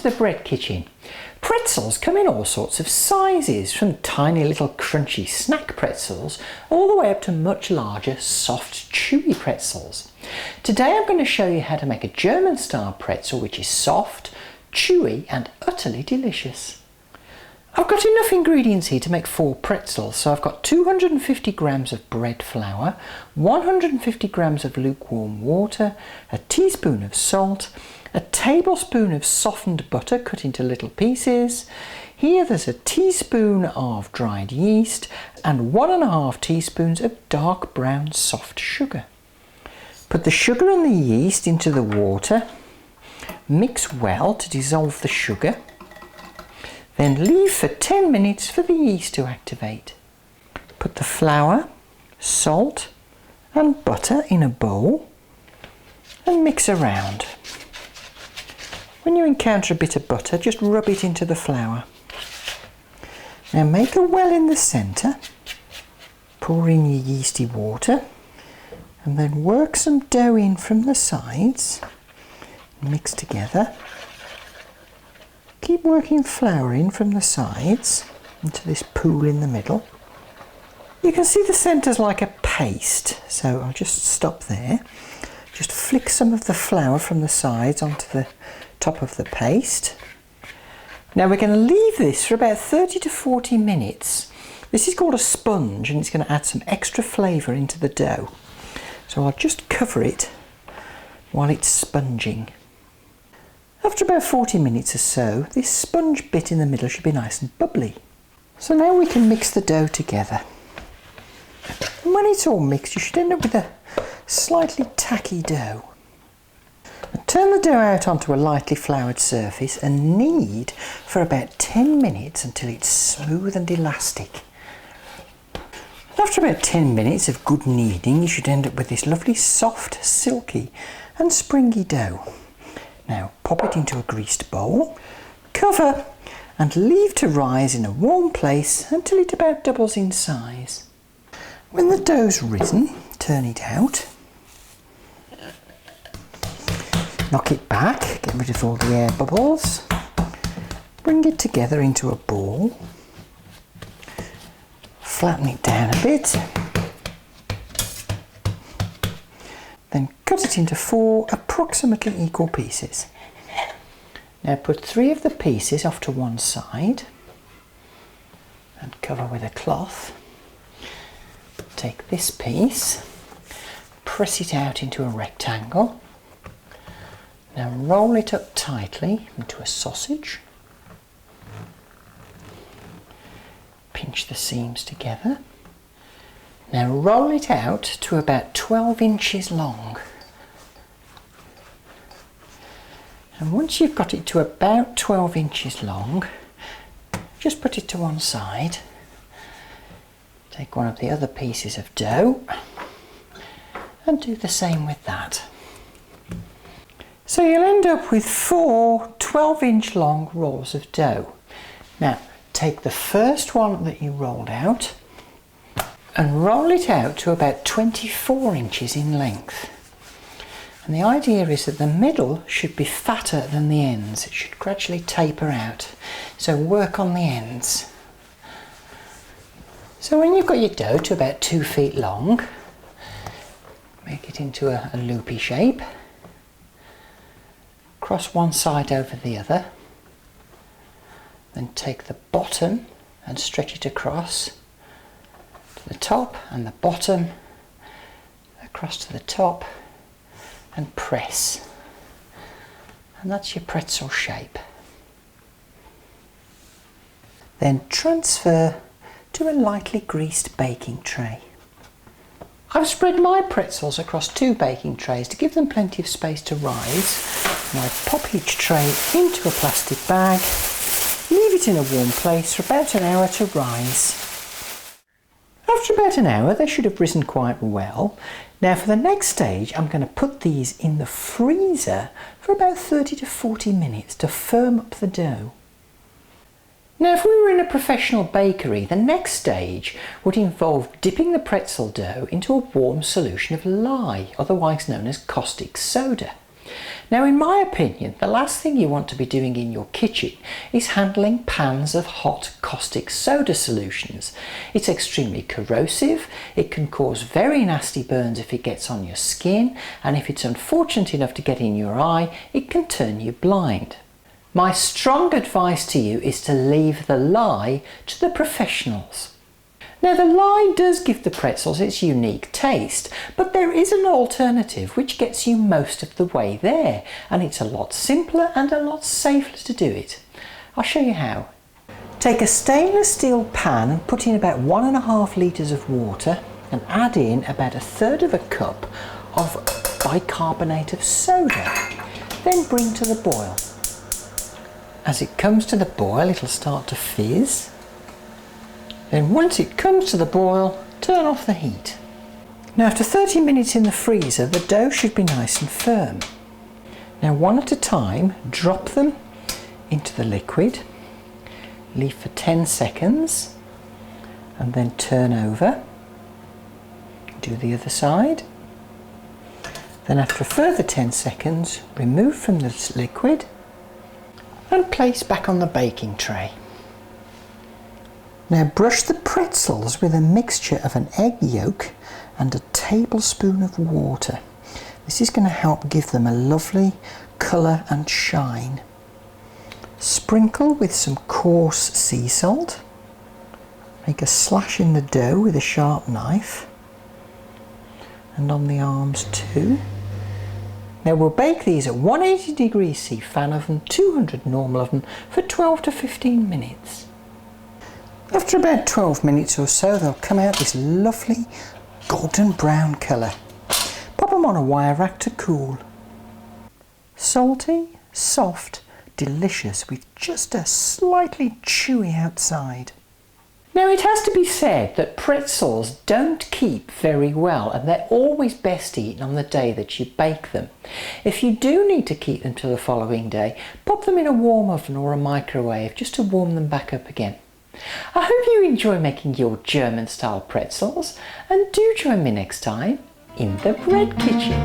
to the bread kitchen. Pretzels come in all sorts of sizes, from tiny little crunchy snack pretzels all the way up to much larger soft chewy pretzels. Today I'm going to show you how to make a German style pretzel which is soft, chewy and utterly delicious. I've got enough ingredients here to make 4 pretzels, so I've got 250 grams of bread flour, 150 grams of lukewarm water, a teaspoon of salt, a tablespoon of softened butter cut into little pieces. Here there's a teaspoon of dried yeast and 1.5 teaspoons of dark brown soft sugar. Put the sugar and the yeast into the water, mix well to dissolve the sugar. Then leave for 10 minutes for the yeast to activate. Put the flour, salt and butter in a bowl and mix around. When you encounter a bit of butter, just rub it into the flour. Now make a well in the centre, pour in your yeasty water and then work some dough in from the sides, mix together. Keep working flour in from the sides into this pool in the middle. You can see the centre's like a paste, so I'll just stop there. Just flick some of the flour from the sides onto the top of the paste. Now we're going to leave this for about 30 to 40 minutes. This is called a sponge and it's going to add some extra flavour into the dough. So I'll just cover it while it's sponging. After about 40 minutes or so, this sponge bit in the middle should be nice and bubbly. So now we can mix the dough together. And when it's all mixed, you should end up with a slightly tacky dough. And turn the dough out onto a lightly floured surface and knead for about 10 minutes until it's smooth and elastic. After about 10 minutes of good kneading, you should end up with this lovely soft, silky and springy dough. Now pop it into a greased bowl, cover and leave to rise in a warm place until it about doubles in size. When the dough's risen, turn it out, knock it back, get rid of all the air bubbles, bring it together into a ball, flatten it down a bit, then cut it into 4 approximately equal pieces. Now put 3 of the pieces off to one side and cover with a cloth. Take this piece, press it out into a rectangle. Now roll it up tightly into a sausage. Pinch the seams together. Now roll it out to about 12 inches long. And once you've got it to about 12 inches long, just put it to one side. Take one of the other pieces of dough and do the same with that. So you'll end up with 4 12-inch long rolls of dough. Now take the first one that you rolled out and roll it out to about 24 inches in length. And the idea is that the middle should be fatter than the ends. It should gradually taper out. So work on the ends. So when you've got your dough to about 2 feet long, make it into a loopy shape. Cross one side over the other. Then take the bottom and stretch it across to the top and the bottom, across to the top and press. And that's your pretzel shape. Then transfer to a lightly greased baking tray. I've spread my pretzels across 2 baking trays to give them plenty of space to rise. And I pop each tray into a plastic bag, leave it in a warm place for about an hour to rise. After about an hour they should have risen quite well. Now for the next stage I'm going to put these in the freezer for about 30 to 40 minutes to firm up the dough. Now if we were in a professional bakery, the next stage would involve dipping the pretzel dough into a warm solution of lye, otherwise known as caustic soda. Now, in my opinion, the last thing you want to be doing in your kitchen is handling pans of hot caustic soda solutions. It's extremely corrosive, it can cause very nasty burns if it gets on your skin, and if it's unfortunate enough to get in your eye, it can turn you blind. My strong advice to you is to leave the lye to the professionals. Now, the lye does give the pretzels its unique taste, but there is an alternative which gets you most of the way there, and it's a lot simpler and a lot safer to do it. I'll show you how. Take a stainless steel pan and put in about 1.5 litres of water and add in about 1/3 of a cup of bicarbonate of soda. Then bring to the boil. As it comes to the boil, it'll start to fizz. Then once it comes to the boil, turn off the heat. Now, after 30 minutes in the freezer, the dough should be nice and firm. Now, one at a time, drop them into the liquid, leave for 10 seconds, and then turn over. Do the other side. Then after a further 10 seconds, remove from the liquid and place back on the baking tray. Now, brush the pretzels with a mixture of an egg yolk and a tablespoon of water. This is going to help give them a lovely colour and shine. Sprinkle with some coarse sea salt. Make a slash in the dough with a sharp knife, and on the arms too. Now, we'll bake these at 180 degrees C fan oven, 200 normal oven for 12 to 15 minutes. After about 12 minutes or so, they'll come out this lovely golden brown colour. Pop them on a wire rack to cool. Salty, soft, delicious with just a slightly chewy outside. Now, it has to be said that pretzels don't keep very well, and they're always best eaten on the day that you bake them. If you do need to keep them till the following day, pop them in a warm oven or a microwave just to warm them back up again. I hope you enjoy making your German style pretzels, and do join me next time in the bread kitchen.